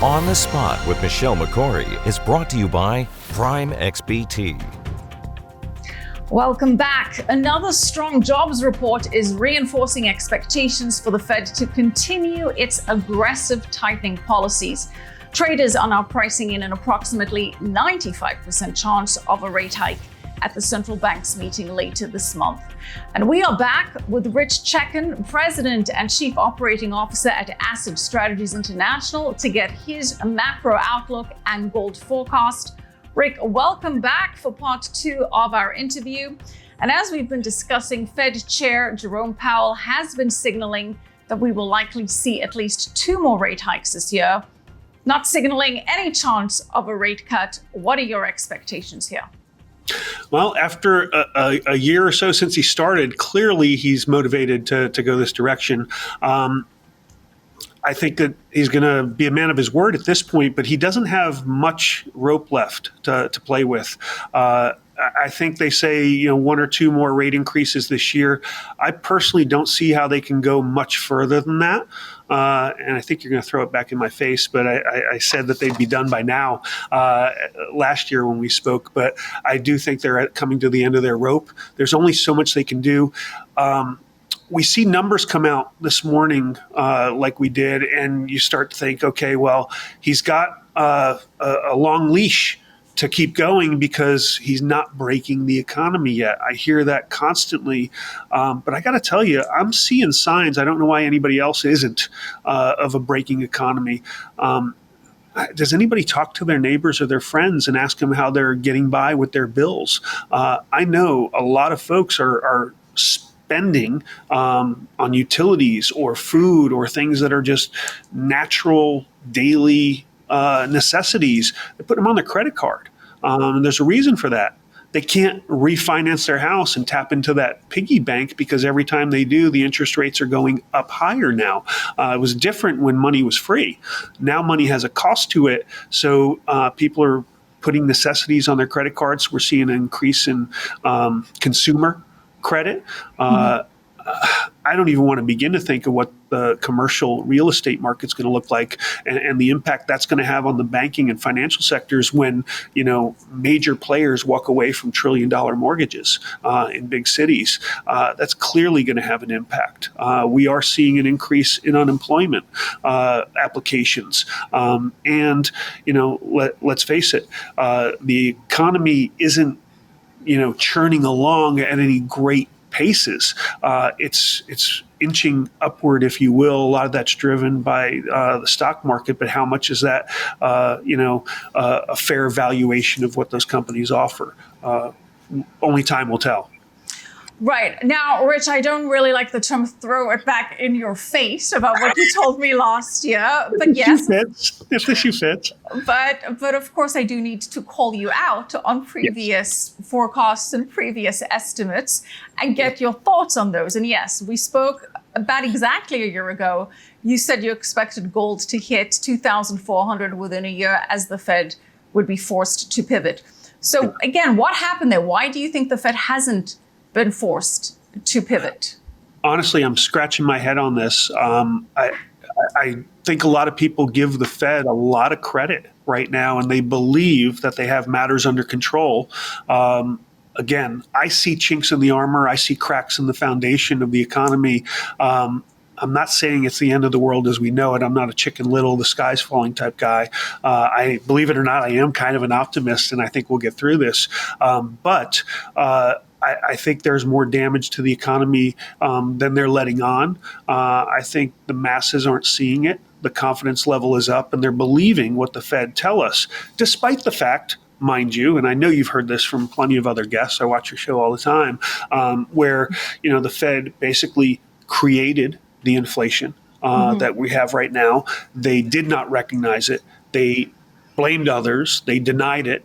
On the Spot with Michelle Makori is brought to you by Prime XBT. Welcome back. Another strong jobs report is reinforcing expectations for the Fed to continue its aggressive tightening policies. Traders are now pricing in an approximately 95% chance of a rate hike at the central bank's meeting later this month. And we are back with Rich Checkan, President and Chief Operating Officer at Asset Strategies International, to get his macro outlook and gold forecast. Rick, welcome back for part two of our interview. And as we've been discussing, Fed Chair Jerome Powell has been signaling that we will likely see at least two more rate hikes this year, not signaling any chance of a rate cut. What are your expectations here? Well, after a year or so since he started, clearly he's motivated to go this direction. I think that he's going to be a man of his word at this point, but he doesn't have much rope left to play with. I think they say, one or two more rate increases this year. I personally don't see how they can go much further than that. And I think you're going to throw it back in my face, but I said that they'd be done by now last year when we spoke. But I do think they're coming to the end of their rope. There's only so much they can do. We see numbers come out this morning like we did, and you start to think, okay, well, he's got a long leash to keep going because he's not breaking the economy yet. I hear that constantly. But I got to tell you, I'm seeing signs, I don't know why anybody else isn't, of a breaking economy. Does anybody talk to their neighbors or their friends and ask them how they're getting by with their bills? I know a lot of folks are spending on utilities or food or things that are just natural daily necessities. They put them on their credit card. And there's a reason for that. They can't refinance their house and tap into that piggy bank because every time they do, the interest rates are going up higher now. It was different when money was free. Now money has a cost to it. So people are putting necessities on their credit cards. We're seeing an increase in consumer credit. I don't even want to begin to think of what the commercial real estate market's going to look like and the impact that's going to have on the banking and financial sectors when, major players walk away from trillion-dollar mortgages in big cities. That's clearly going to have an impact. We are seeing an increase in unemployment applications. Let's face it, the economy isn't, churning along at any great paces. It's inching upward, if you will. A lot of that's driven by the stock market, but how much is that, a fair valuation of what those companies offer? Only time will tell. Right. Now, Rich, I don't really like the term throw it back in your face about what you told me last year. But yes. If the shoe fits. But of course, I do need to call you out on previous forecasts and previous estimates and get your thoughts on those. And yes, we spoke about exactly a year ago. You said you expected gold to hit 2,400 within a year as the Fed would be forced to pivot. So again, what happened there? Why do you think the Fed hasn't been forced to pivot? Honestly, I'm scratching my head on this. I think a lot of people give the Fed a lot of credit right now, and they believe that they have matters under control. Again, I see chinks in the armor. I see cracks in the foundation of the economy. I'm not saying it's the end of the world as we know it. I'm not a Chicken Little, the sky's falling type guy. I believe it or not, I am kind of an optimist, and I think we'll get through this. But I think there's more damage to the economy than they're letting on. I think the masses aren't seeing it. The confidence level is up, and they're believing what the Fed tell us, despite the fact, mind you, and I know you've heard this from plenty of other guests. I watch your show all the time, where the Fed basically created the inflation that we have right now. They did not recognize it. They blamed others. They denied it.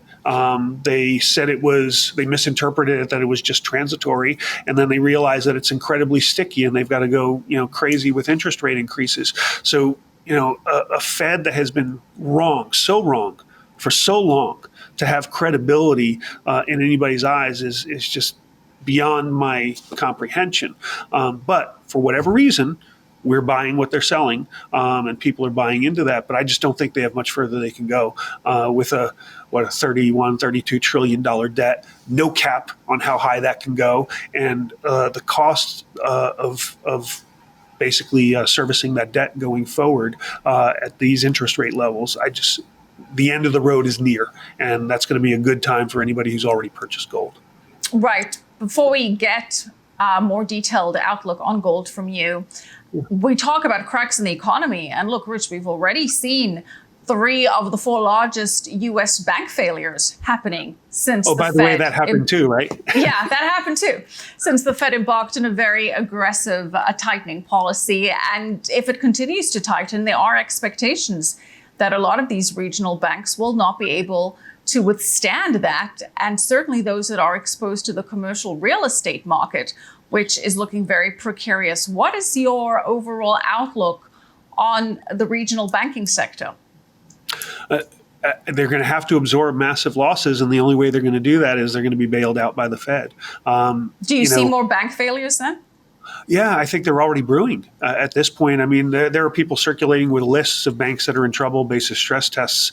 They said they misinterpreted it, that it was just transitory. And then they realized that it's incredibly sticky and they've got to go, crazy with interest rate increases. So, a Fed that has been wrong for so long to have credibility in anybody's eyes is just beyond my comprehension. But for whatever reason, we're buying what they're selling, and people are buying into that. But I just don't think they have much further they can go with a 31, $32 trillion debt, no cap on how high that can go, and the cost of basically servicing that debt going forward at these interest rate levels. The end of the road is near, and that's going to be a good time for anybody who's already purchased gold. Right. Before we get a more detailed outlook on gold from you, we talk about cracks in the economy. And look, Rich, we've already seen 3 of the 4 largest U.S. bank failures happening since the Fed. Oh, by the way, that happened too, right? Yeah, that happened too. Since the Fed embarked on a very aggressive tightening policy. And if it continues to tighten, there are expectations that a lot of these regional banks will not be able to withstand that. And certainly those that are exposed to the commercial real estate market, which is looking very precarious. What is your overall outlook on the regional banking sector? They're going to have to absorb massive losses, and the only way they're going to do that is they're going to be bailed out by the Fed. Do you see more bank failures then? Yeah, I think they're already brewing at this point. I mean, there are people circulating with lists of banks that are in trouble, basis stress tests.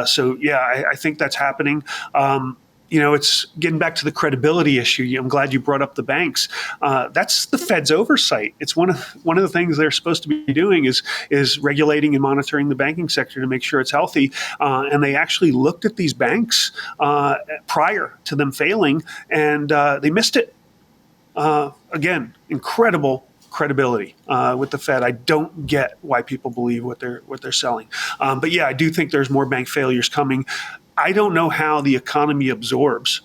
So, yeah, I think that's happening. It's getting back to the credibility issue. I'm glad you brought up the banks. That's the Fed's oversight. It's one of the things they're supposed to be doing is regulating and monitoring the banking sector to make sure it's healthy. And they actually looked at these banks prior to them failing, and they missed it. Again, incredible credibility with the Fed. I don't get why people believe what they're selling. But yeah, I do think there's more bank failures coming. I don't know how the economy absorbs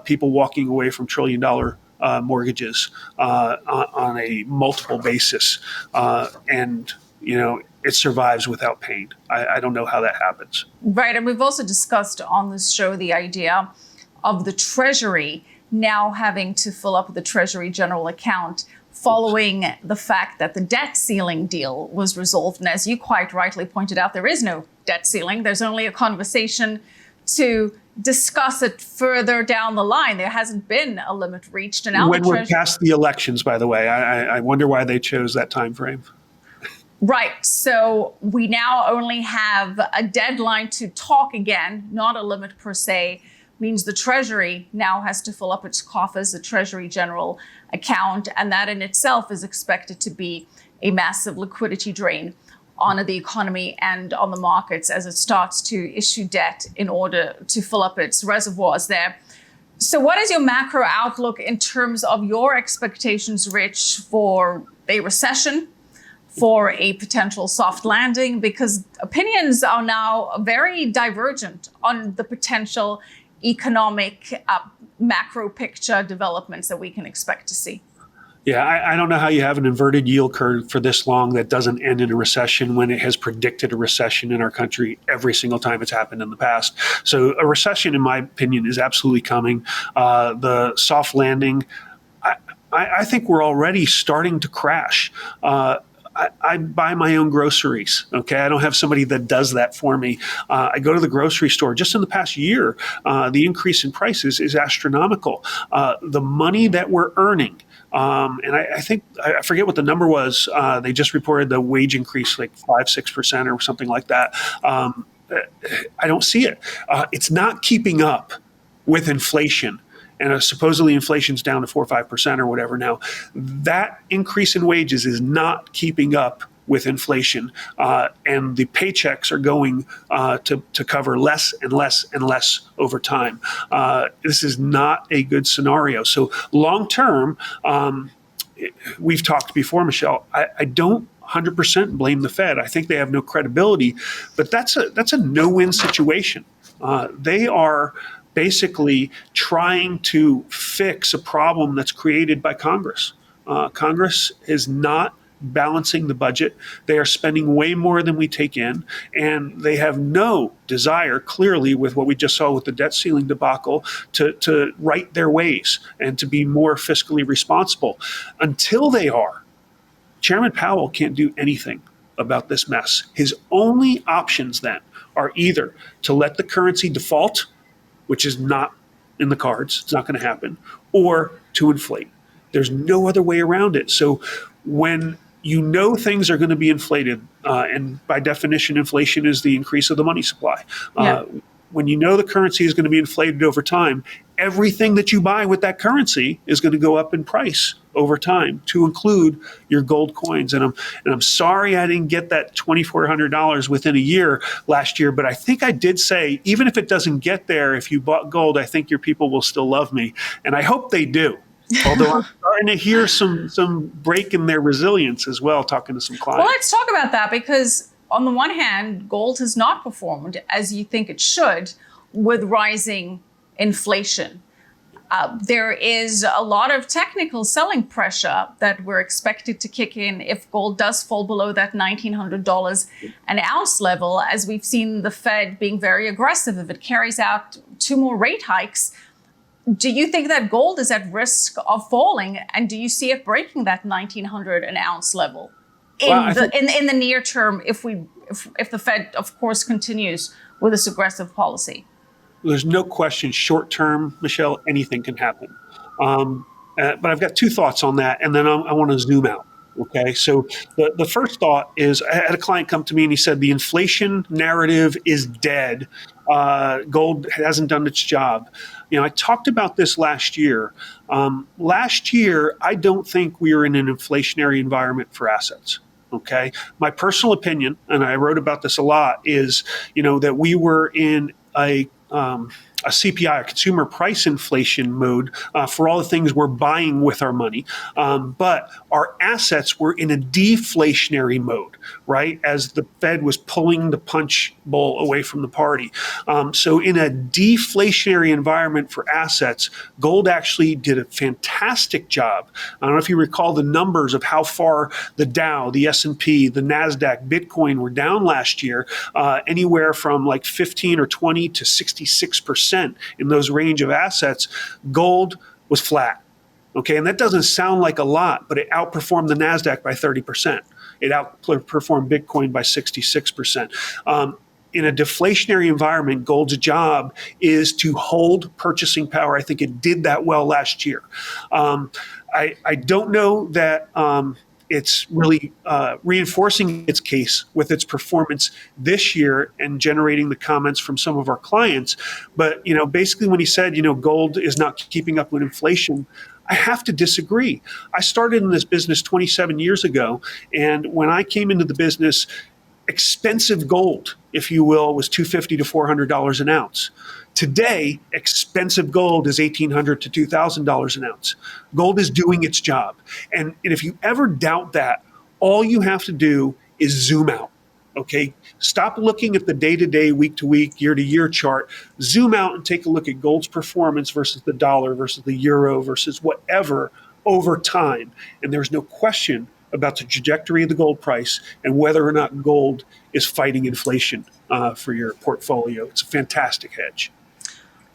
people walking away from trillion-dollar mortgages on a multiple basis, and it survives without pain. I don't know how that happens. Right, and we've also discussed on this show the idea of the Treasury now having to fill up the Treasury General account following the fact that the debt ceiling deal was resolved. And as you quite rightly pointed out, there is no debt ceiling. There's only a conversation to discuss it further down the line. There hasn't been a limit reached. And now when we're past the elections, by the way, I wonder why they chose that time frame. Right. So we now only have a deadline to talk again, not a limit per se. Means the Treasury now has to fill up its coffers, the Treasury General account, and that in itself is expected to be a massive liquidity drain on the economy and on the markets as it starts to issue debt in order to fill up its reservoirs there. So what is your macro outlook in terms of your expectations, Rich, for a recession, for a potential soft landing? Because opinions are now very divergent on the potential economic macro picture developments that we can expect to see. Yeah, I don't know how you have an inverted yield curve for this long that doesn't end in a recession when it has predicted a recession in our country every single time it's happened in the past. So a recession, in my opinion, is absolutely coming. The soft landing, I think we're already starting to crash. I buy my own groceries, okay? I don't have somebody that does that for me. I go to the grocery store. Just in the past year, the increase in prices is astronomical. The money that we're earning, and I think, I forget what the number was. They just reported the wage increase like 5-6% or something like that. I don't see it. It's not keeping up with inflation. And supposedly inflation's down to 4 or 5% or whatever now. That increase in wages is not keeping up with inflation, and the paychecks are going to cover less and less and less over time. This is not a good scenario. So long term, we've talked before, Michelle. I don't 100% blame the Fed. I think they have no credibility, but that's a no-win situation. They are basically trying to fix a problem that's created by Congress. Congress is not balancing the budget. They are spending way more than we take in, and they have no desire, clearly, with what we just saw with the debt ceiling debacle, to right their ways and to be more fiscally responsible. Until they are, Chairman Powell can't do anything about this mess. His only options then are either to let the currency default, which is not in the cards, it's not going to happen, or to inflate. There's no other way around it. So when you know things are going to be inflated, and by definition, inflation is the increase of the money supply. When you know the currency is going to be inflated over time, everything that you buy with that currency is going to go up in price over time, to include your gold coins. And I'm sorry I didn't get that $2,400 within a year last year, but I think I did say, even if it doesn't get there, if you bought gold, I think your people will still love me, and I hope they do. Although I'm starting to hear some break in their resilience as well, talking to some clients. Well, let's talk about that, because on the one hand, gold has not performed as you think it should with rising inflation. There is a lot of technical selling pressure that we're expected to kick in if gold does fall below that $1,900 an ounce level, as we've seen the Fed being very aggressive. If it carries out 2 more rate hikes, do you think that gold is at risk of falling? And do you see it breaking that $1,900 an ounce level in the near term if the Fed, of course, continues with this aggressive policy? There's no question, short term, Michelle, anything can happen. But I've got 2 thoughts on that, and then I want to zoom out. Okay, so the first thought is, I had a client come to me and he said the inflation narrative is dead. Gold hasn't done its job. I talked about this last year. Last year, I don't think we were in an inflationary environment for assets. Okay, my personal opinion, and I wrote about this a lot, is that we were in a CPI, a consumer price inflation mode, for all the things we're buying with our money. But our assets were in a deflationary mode, right? As the Fed was pulling the punch bowl away from the party. So in a deflationary environment for assets, gold actually did a fantastic job. I don't know if you recall the numbers of how far the Dow, the S&P, the NASDAQ, Bitcoin were down last year, anywhere from like 15 or 20 to 66%. In those range of assets. Gold was flat. Okay, and that doesn't sound like a lot, but it outperformed the NASDAQ by 30%. It outperformed Bitcoin by 66%. In a deflationary environment, gold's job is to hold purchasing power. I think it did that well last year. I don't know that it's really reinforcing its case with its performance this year and generating the comments from some of our clients. But, basically when he said, gold is not keeping up with inflation, I have to disagree. I started in this business 27 years ago. And when I came into the business, expensive gold, if you will, was $250 to $400 an ounce. Today, expensive gold is $1,800 to $2,000 an ounce. Gold is doing its job. And if you ever doubt that, all you have to do is zoom out. Okay? Stop looking at the day-to-day, week-to-week, year-to-year chart. Zoom out and take a look at gold's performance versus the dollar, versus the euro, versus whatever over time. And there's no question about the trajectory of the gold price and whether or not gold is fighting inflation for your portfolio. It's a fantastic hedge.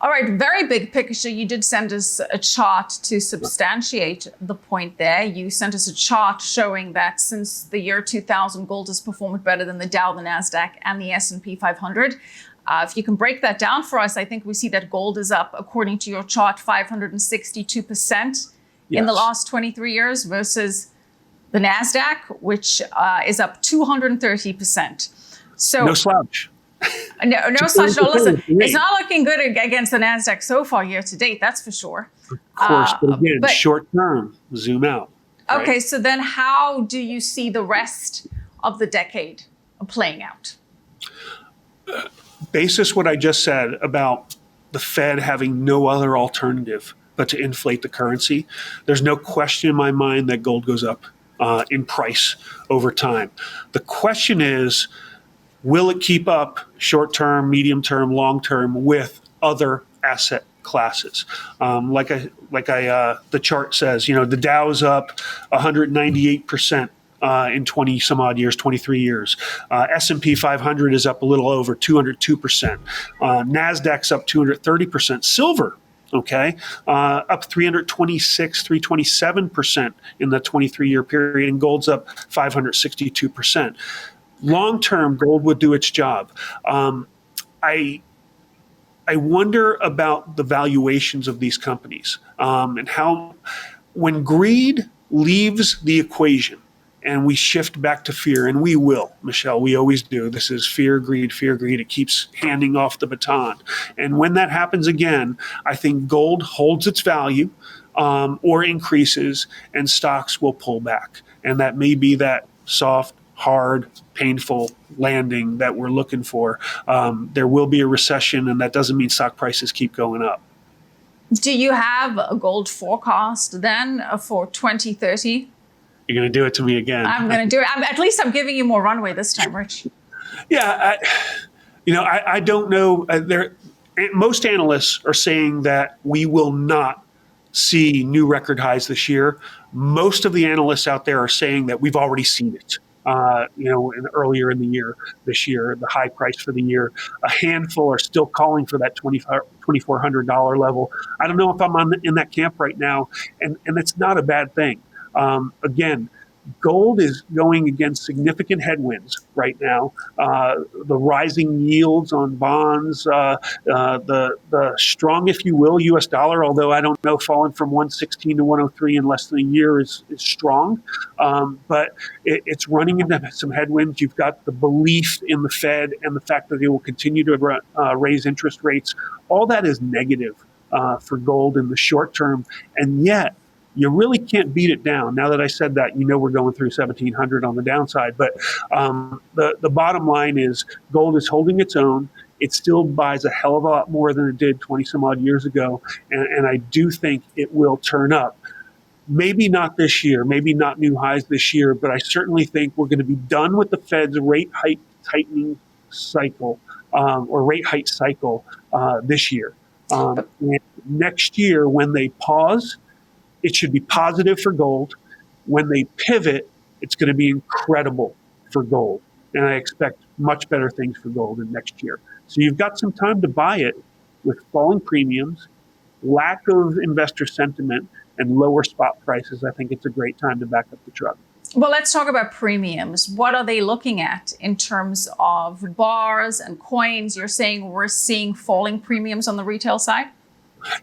All right, very big picture. You did send us a chart to substantiate the point there. You sent us a chart showing that since the year 2000, gold has performed better than the Dow, the NASDAQ, and the S&P 500. If you can break that down for us, I think we see that gold is up, according to your chart, 562% in the last 23 years versus the NASDAQ, which is up 230%. So no slouch. No slouch. No, listen, it's not looking good against the NASDAQ so far year to date, that's for sure. Of course, but again, short term, zoom out. Right? Okay, so then how do you see the rest of the decade playing out? Basis what I just said about the Fed having no other alternative but to inflate the currency, there's no question in my mind that gold goes up in price over time. The question is, will it keep up short-term, medium-term, long-term with other asset classes? The chart says, the Dow's up 198% in 20 some odd years, 23 years. S&P 500 is up a little over 202%. NASDAQ's up 230%. Silver, up 327% in the 23-year period, and gold's up 562%. Long-term, gold would do its job. I wonder about the valuations of these companies and how, when greed leaves the equation, and we shift back to fear, and we will, Michelle, we always do. This is fear, greed, fear, greed. It keeps handing off the baton. And when that happens again, I think gold holds its value or increases, and stocks will pull back. And that may be that soft, hard, painful landing that we're looking for. There will be a recession, and that doesn't mean stock prices keep going up. Do you have a gold forecast then for 2030? You're going to do it to me again. I'm going to do it. At least I'm giving you more runway this time, Rich. Yeah, I don't know. Most analysts are saying that we will not see new record highs this year. Most of the analysts out there are saying that we've already seen it. Earlier in the year, this year, the high price for the year. A handful are still calling for that $2,400 level. I don't know if I'm in that camp right now, and it's not a bad thing. Again, gold is going against significant headwinds right now. The rising yields on bonds, the strong, if you will, U.S. dollar, although I don't know, falling from 116 to 103 in less than a year is strong. But it's running into some headwinds. You've got the belief in the Fed and the fact that they will continue to raise interest rates. All that is negative for gold in the short term. And yet, you really can't beat it down. Now that I said that, we're going through 1,700 on the downside. But the bottom line is gold is holding its own. It still buys a hell of a lot more than it did 20 some odd years ago. And I do think it will turn up. Maybe not this year, maybe not new highs this year, but I certainly think we're going to be done with the Fed's rate hike tightening cycle or rate hike cycle this year. And next year, when they pause, it should be positive for gold. When they pivot, it's going to be incredible for gold. And I expect much better things for gold in next year. So you've got some time to buy it with falling premiums, lack of investor sentiment, and lower spot prices. I think it's a great time to back up the truck. Well, let's talk about premiums. What are they looking at in terms of bars and coins? You're saying we're seeing falling premiums on the retail side?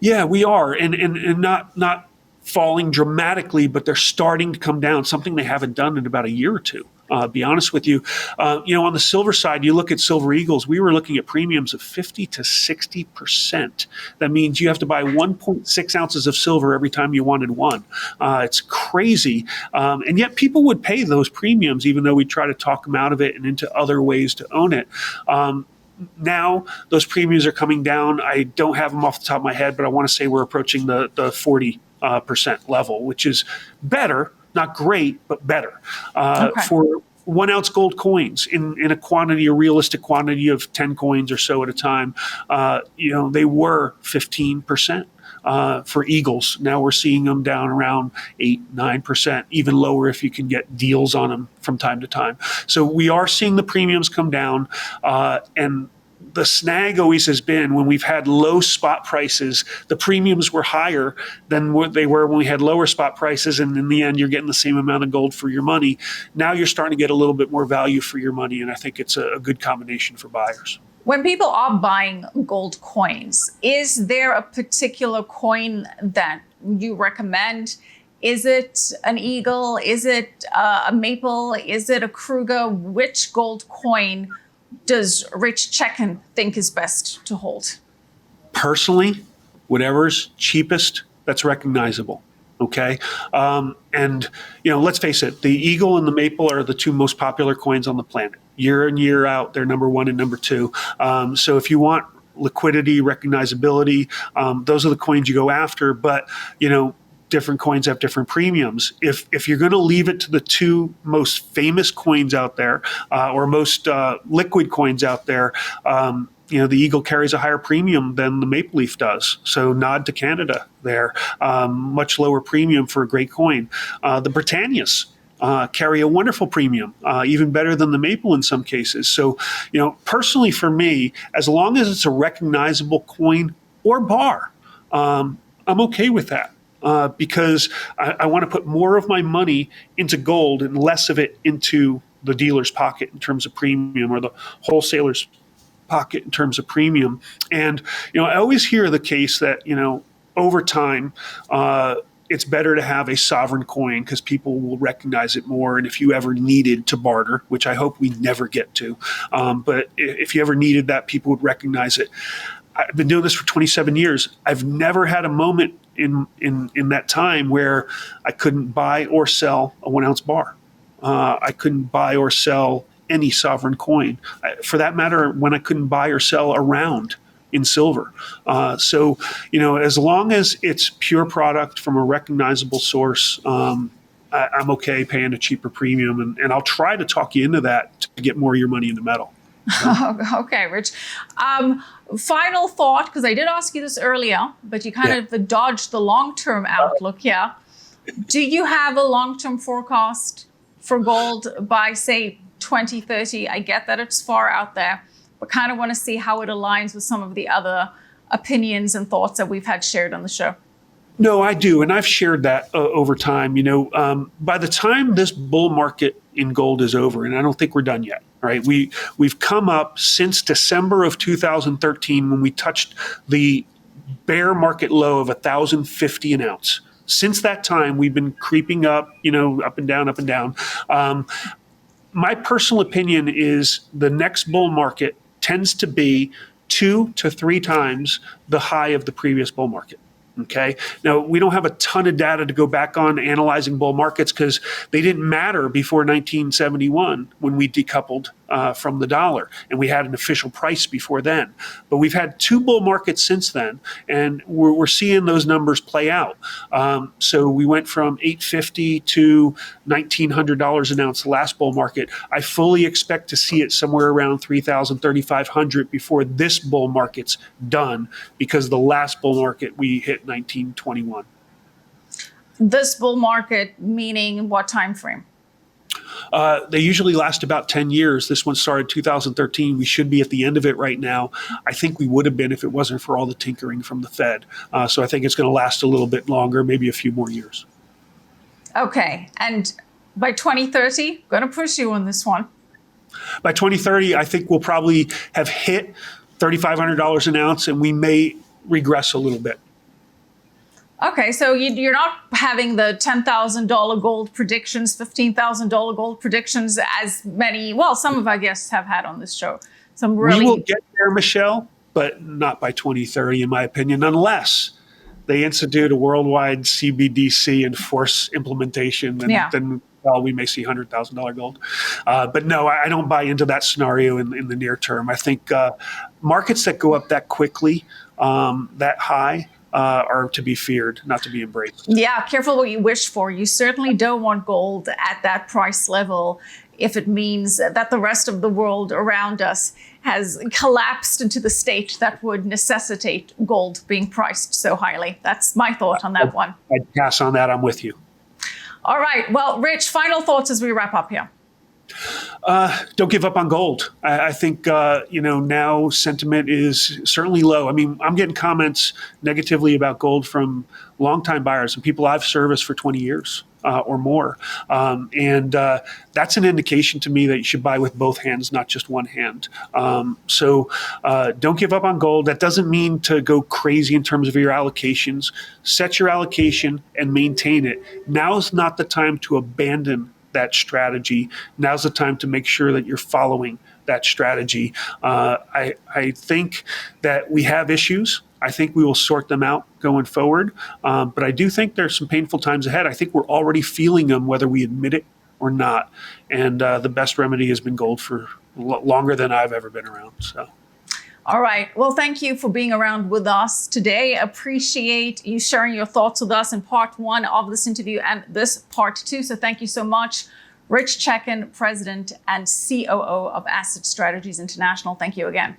Yeah, we are. And not falling dramatically, but they're starting to come down, something they haven't done in about a year or two. Be honest with you. On the silver side, you look at Silver Eagles, we were looking at premiums of 50 to 60%. That means you have to buy 1.6 ounces of silver every time you wanted one. It's crazy. And yet people would pay those premiums, even though we try to talk them out of it and into other ways to own it. Now those premiums are coming down. I don't have them off the top of my head, but I want to say we're approaching the 40% level, which is better, not great, but better. For 1 ounce gold coins in a realistic quantity of 10 coins or so at a time, they were 15%. For Eagles. Now we're seeing them down around 8-9%, even lower if you can get deals on them from time to time. So we are seeing the premiums come down, and the snag always has been when we've had low spot prices, the premiums were higher than what they were when we had lower spot prices. And in the end, you're getting the same amount of gold for your money. Now you're starting to get a little bit more value for your money. And I think it's a good combination for buyers. When people are buying gold coins, is there a particular coin that you recommend? Is it an Eagle? Is it a Maple? Is it a Kruger? Which gold coin does Rich Checkan think is best to hold? Personally, whatever's cheapest, that's recognizable. Okay. And let's face it, the Eagle and the Maple are the two most popular coins on the planet. Year in, year out, they're number one and number two. So if you want liquidity, recognizability, those are the coins you go after. But, different coins have different premiums. If you're going to leave it to the two most famous coins out there, or most liquid coins out there, the Eagle carries a higher premium than the Maple Leaf does. So nod to Canada there. Much lower premium for a great coin. The Britannias carry a wonderful premium, even better than the Maple in some cases. So, personally for me, as long as it's a recognizable coin or bar, I'm okay with that. Because I want to put more of my money into gold and less of it into the dealer's pocket in terms of premium, or the wholesaler's pocket in terms of premium. And, I always hear the case that, over time, it's better to have a sovereign coin because people will recognize it more. And if you ever needed to barter, which I hope we never get to, but if you ever needed that, people would recognize it. I've been doing this for 27 years. I've never had a moment in that time where I couldn't buy or sell a 1 ounce bar. I couldn't buy or sell any sovereign coin. For that matter, when I couldn't buy or sell a round in silver. So, as long as it's pure product from a recognizable source, I'm okay paying a cheaper premium. And I'll try to talk you into that to get more of your money in the metal. Okay, Rich. Final thought, because I did ask you this earlier, but you kind of dodged the long-term outlook here. Do you have a long-term forecast for gold by, say, 2030? I get that it's far out there, but kind of want to see how it aligns with some of the other opinions and thoughts that we've had shared on the show. No, I do. And I've shared that over time. By the time this bull market in gold is over, and I don't think we're done yet, right? We've come up since December of 2013 when we touched the bear market low of $1,050 an ounce. Since that time, we've been creeping up, up and down, up and down. My personal opinion is the next bull market tends to be 2 to 3 times the high of the previous bull market. Okay. Now, we don't have a ton of data to go back on analyzing bull markets because they didn't matter before 1971 when we decoupled from the dollar, and we had an official price before then. But we've had 2 bull markets since then, and we're seeing those numbers play out. So we went from $850 to $1,900 an ounce the last bull market. I fully expect to see it somewhere around $3,000, $3,500 before this bull market's done, because the last bull market we hit 1921. This bull market meaning what time frame? They usually last about 10 years. This one started 2013. We should be at the end of it right now. I think we would have been if it wasn't for all the tinkering from the Fed. So I think it's going to last a little bit longer, maybe a few more years. Okay. And by 2030, going to push you on this one. By 2030, I think we'll probably have hit $3,500 an ounce, and we may regress a little bit. Okay, so you're not having the $10,000 gold predictions, $15,000 gold predictions as many, well, some of our guests have had on this show. Some really... We will get there, Michelle, but not by 2030, in my opinion, unless they institute a worldwide CBDC and force implementation, and then well, we may see $100,000 gold. But no, I don't buy into that scenario in the near term. I think markets that go up that quickly, that high, are to be feared, not to be embraced. Yeah, careful what you wish for. You certainly don't want gold at that price level if it means that the rest of the world around us has collapsed into the state that would necessitate gold being priced so highly. That's my thought on that one. I'd pass on that. I'm with you. All right. Well, Rich, final thoughts as we wrap up here. Don't give up on gold. I think, now sentiment is certainly low. I mean, I'm getting comments negatively about gold from longtime buyers and people I've serviced for 20 years or more. And that's an indication to me that you should buy with both hands, not just one hand. So don't give up on gold. That doesn't mean to go crazy in terms of your allocations. Set your allocation and maintain it. Now is not the time to abandon that strategy. Now's the time to make sure that you're following that strategy. I think that we have issues. I think we will sort them out going forward. But I do think there's some painful times ahead. I think we're already feeling them, whether we admit it or not. And the best remedy has been gold for longer than I've ever been around. So. All right. Well, thank you for being around with us today. Appreciate you sharing your thoughts with us in part 1 of this interview and this part 2. So thank you so much. Rich Checkan, President and COO of Asset Strategies International. Thank you again.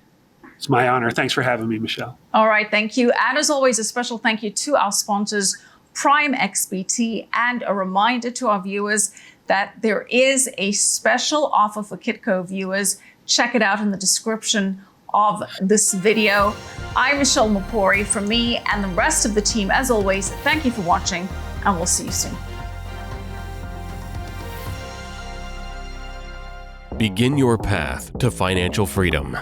It's my honor. Thanks for having me, Michelle. All right. Thank you. And as always, a special thank you to our sponsors, Prime XBT, and a reminder to our viewers that there is a special offer for Kitco viewers. Check it out in the description of this video. I'm Michelle Makori. From me and the rest of the team, as always, thank you for watching, and we'll see you soon. Begin your path to financial freedom.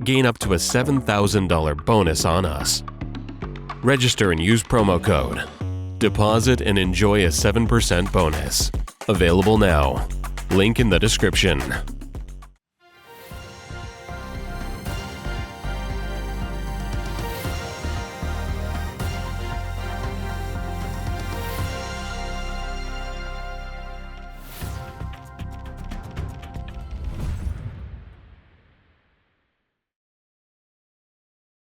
Gain up to a $7,000 bonus on us. Register and use promo code Deposit and enjoy a 7% bonus. Available now. Link in the description.